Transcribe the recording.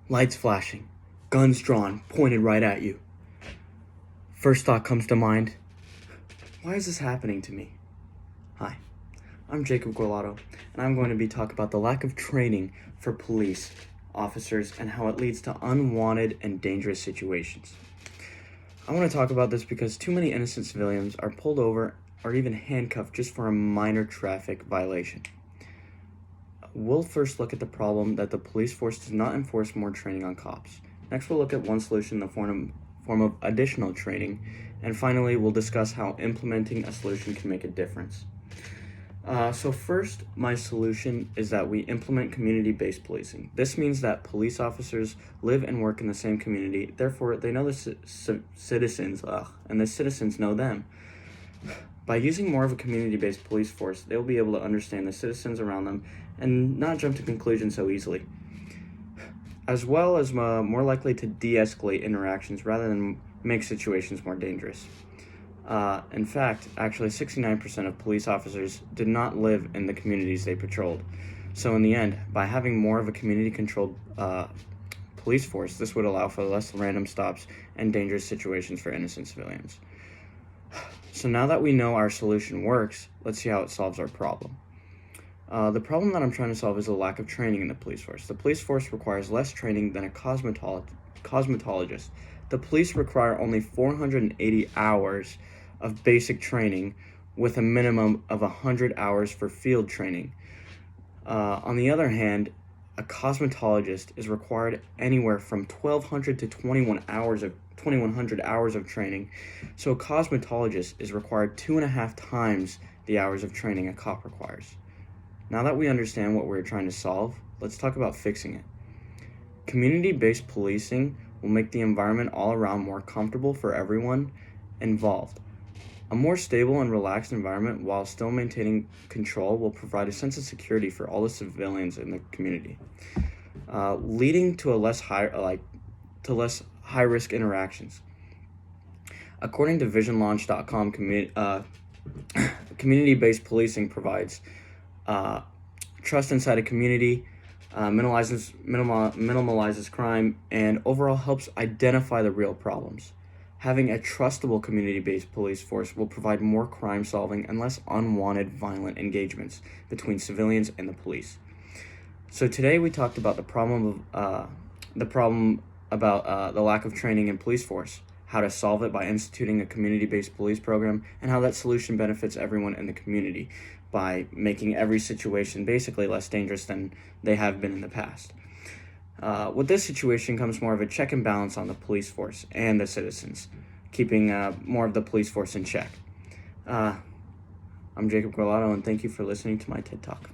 Lights flashing, guns drawn, pointed right at you. First thought comes to mind, why is this happening to me? Hi, I'm Jacob Gualato, and I'm going to be talking about the lack of training for police officers and how it leads to unwanted and dangerous situations. I want to talk about this because too many innocent civilians are pulled over or even handcuffed just for a minor traffic violation. We'll first look at the problem that the police force does not enforce more training on cops. Next, we'll look at one solution in the form of additional training. And finally, we'll discuss how implementing a solution can make a difference. So first, my solution is that we implement community-based policing. This means that police officers live and work in the same community, therefore they know the citizens, and the citizens know them. By using more of a community-based police force, they'll be able to understand the citizens around them and not jump to conclusions so easily, as well as more likely to de-escalate interactions rather than make situations more dangerous. In fact, actually 69% of police officers did not live in the communities they patrolled. So in the end, by having more of a community-controlled police force, this would allow for less random stops and dangerous situations for innocent civilians. So now that we know our solution works, let's see how it solves our problem. The problem that I'm trying to solve is a lack of training in the police force. The police force requires less training than a cosmetologist. The police require only 480 hours of basic training with a minimum of 100 hours for field training. On the other hand, a cosmetologist is required anywhere from 1,200 to 2,100 hours of training. So a cosmetologist is required 2.5 times the hours of training a cop requires. Now that we understand what we're trying to solve, let's talk about fixing it. Community-based policing will make the environment all around more comfortable for everyone involved. A more stable and relaxed environment while still maintaining control will provide a sense of security for all the civilians in the community, leading to less high-risk interactions. According to VisionLaunch.com, community-based policing provides trust inside a community, minimalizes crime, and overall helps identify the real problems. Having a trustable community-based police force will provide more crime solving and less unwanted violent engagements between civilians and the police. So today we talked about the problem about the lack of training in police force, how to solve it by instituting a community-based police program, and how that solution benefits everyone in the community by making every situation basically less dangerous than they have been in the past. With this situation comes more of a check and balance on the police force and the citizens, keeping more of the police force in check. I'm Jacob Gualato, and thank you for listening to my TED Talk.